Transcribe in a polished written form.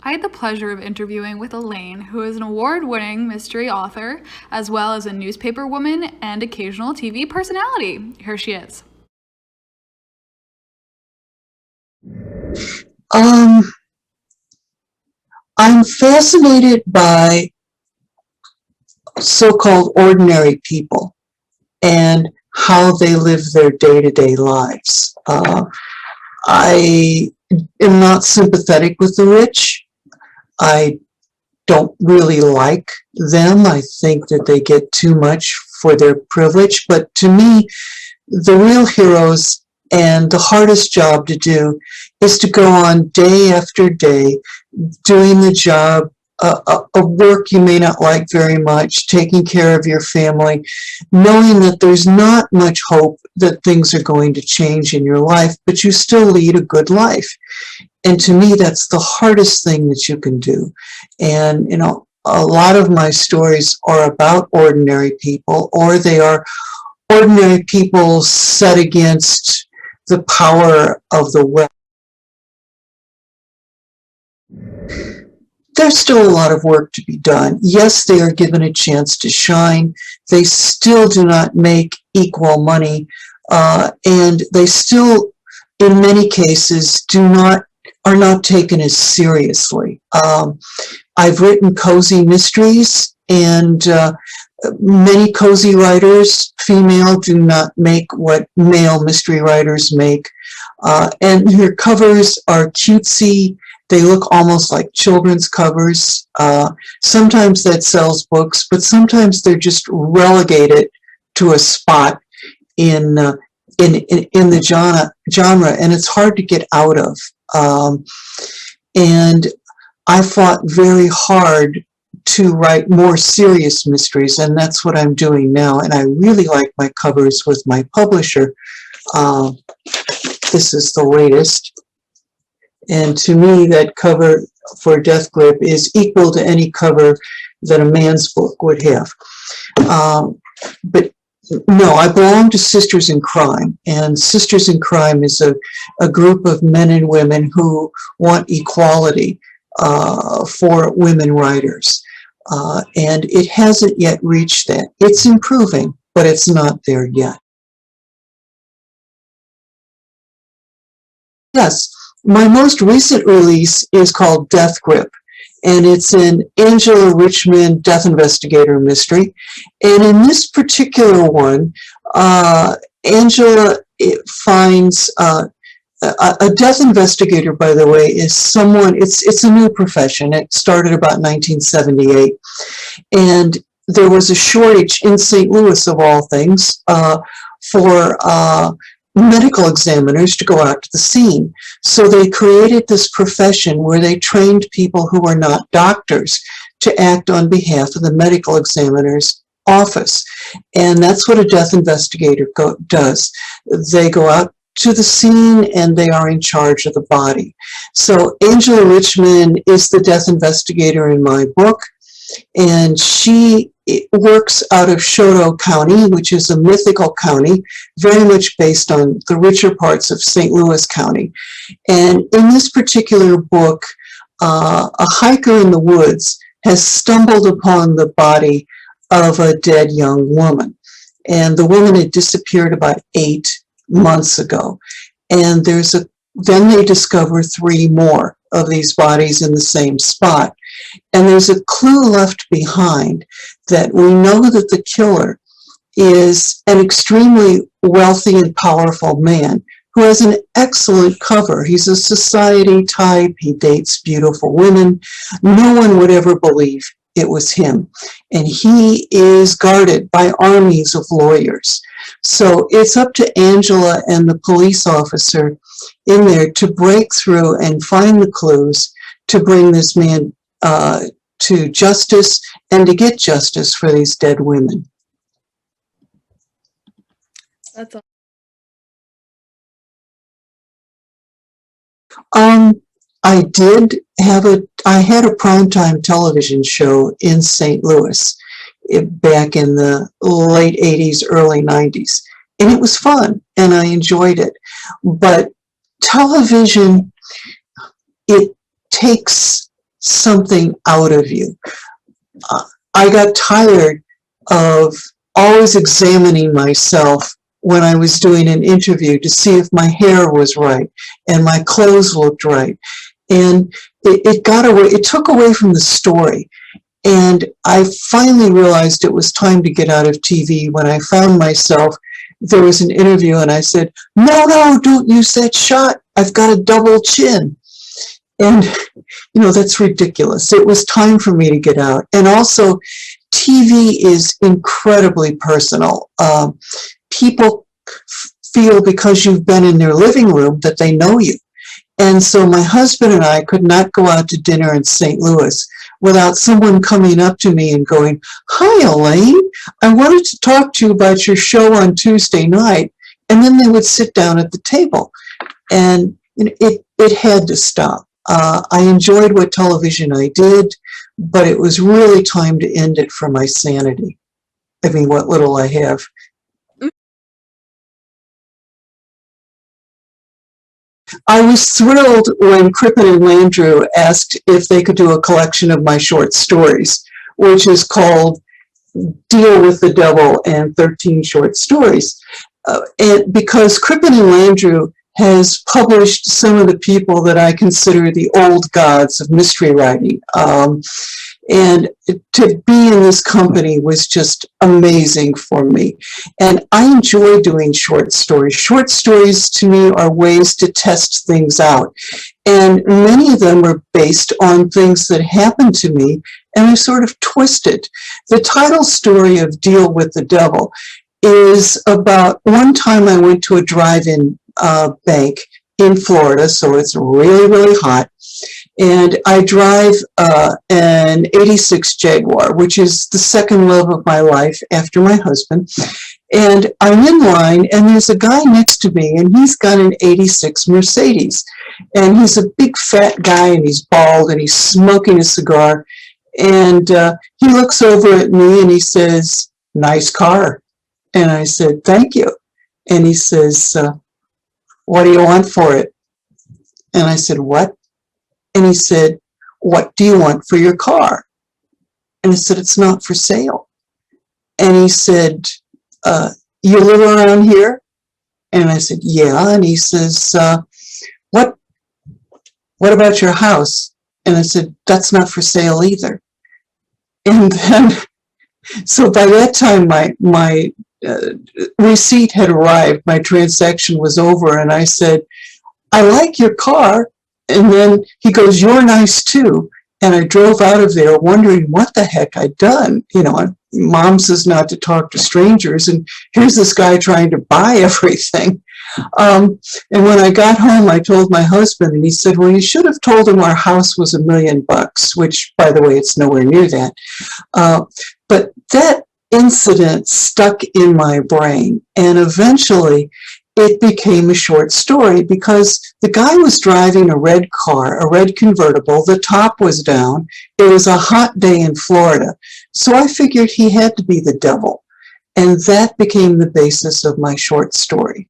I had the pleasure of interviewing with Elaine, who is an award-winning mystery author, as well as a newspaper woman and occasional TV personality. Here she is. I'm fascinated by so-called ordinary people and how they live their day-to-day lives. I am not sympathetic with the rich. I don't really like them. I think that they get too much for their privilege. But to me, the real heroes and the hardest job to do is to go on day after day doing the job of work you may not like very much, taking care of your family, knowing that there's not much hope that things are going to change in your life, but you still lead a good life. And to me, that's the hardest thing that you can do. And, you know, a lot of my stories are about ordinary people, or they are ordinary people set against the power of the wealth. There's still a lot of work to be done. Yes, they are given a chance to shine. They still do not make equal money, and they still, in many cases, are not taken as seriously. I've written cozy mysteries, and many cozy writers, female, do not make what male mystery writers make. And their covers are cutesy. They look almost like children's covers. Sometimes that sells books, but sometimes they're just relegated to a spot in the genre, and it's hard to get out of. And I fought very hard to write more serious mysteries, and that's what I'm doing now. And I really like my covers with my publisher. This is the latest. And to me, that cover for Death Grip is equal to any cover that a man's book would have. But no, I belong to Sisters in Crime, and Sisters in Crime is a group of men and women who want equality for women writers. And it hasn't yet reached that. It's improving, but it's not there yet. Yes, my most recent release is called Death Grip, and it's an Angela Richmond death investigator mystery. And in this particular one, Angela finds a death investigator, by the way, is someone, it's a new profession. It started about 1978. And there was a shortage in St. Louis, of all things, for medical examiners to go out to the scene. So they created this profession where they trained people who are not doctors to act on behalf of the medical examiner's office. And that's what a death investigator does. They go out to the scene and they are in charge of the body. So Angela Richmond is the death investigator in my book, and she works out of Choteau County, which is a mythical county, very much based on the richer parts of St. Louis County. And in this particular book, a hiker in the woods has stumbled upon the body of a dead young woman. And the woman had disappeared about 8 months ago. And then they discover 3 more of these bodies in the same spot. And there's a clue left behind that we know that the killer is an extremely wealthy and powerful man who has an excellent cover. He's a society type. He dates beautiful women. No one would ever believe it was him. And he is guarded by armies of lawyers. So it's up to Angela and the police officer in there to break through and find the clues to bring this man to justice and to get justice for these dead women. That's all. I had a primetime television show in St. Louis back in the late 80s, early 90s. And it was fun and I enjoyed it. But television, it takes something out of you. I got tired of always examining myself when I was doing an interview to see if my hair was right and my clothes looked right. And it took away from the story. And I finally realized it was time to get out of TV when I found myself, there was an interview and I said, no, don't use that shot. I've got a double chin. And, that's ridiculous. It was time for me to get out. And also, TV is incredibly personal. People feel because you've been in their living room that they know you. And so my husband and I could not go out to dinner in St. Louis without someone coming up to me and going, hi, Elaine, I wanted to talk to you about your show on Tuesday night. And then they would sit down at the table. And it had to stop. I enjoyed what television I did, but it was really time to end it for my sanity. I mean, what little I have. I was thrilled when Crippen Landru asked if they could do a collection of my short stories, which is called Deal with the Devil and 13 Short Stories. And because Crippen Landru has published some of the people that I consider the old gods of mystery writing. And to be in this company was just amazing for me. And I enjoy doing short stories. Short stories to me are ways to test things out. And many of them are based on things that happened to me and are sort of twisted. The title story of Deal with the Devil is about one time I went to a drive-in bank in Florida, so it's really, really hot. And I drive an 86 Jaguar, which is the second love of my life after my husband. And I'm in line, and there's a guy next to me, and he's got an 86 Mercedes. And he's a big fat guy, and he's bald, and he's smoking a cigar. And he looks over at me, and he says, nice car. And I said, thank you. And he says, what do you want for it? And I said, what? And he said, what do you want for your car? And I said, it's not for sale. And he said, you live around here? And I said, yeah. And he says, what about your house? And I said, that's not for sale either. And then, so by that time, my receipt had arrived, my transaction was over, and I said, I like your car. And then he goes, you're nice too. And I drove out of there wondering what the heck I'd done. Mom says not to talk to strangers, and here's this guy trying to buy everything. And when I got home, I told my husband, and he said, well, you should have told him our house was $1 million, which, by the way, it's nowhere near that. But that incident stuck in my brain, and eventually it became a short story because the guy was driving a red car, a red convertible. The top was down. It was a hot day in Florida. So I figured he had to be the devil. And that became the basis of my short story.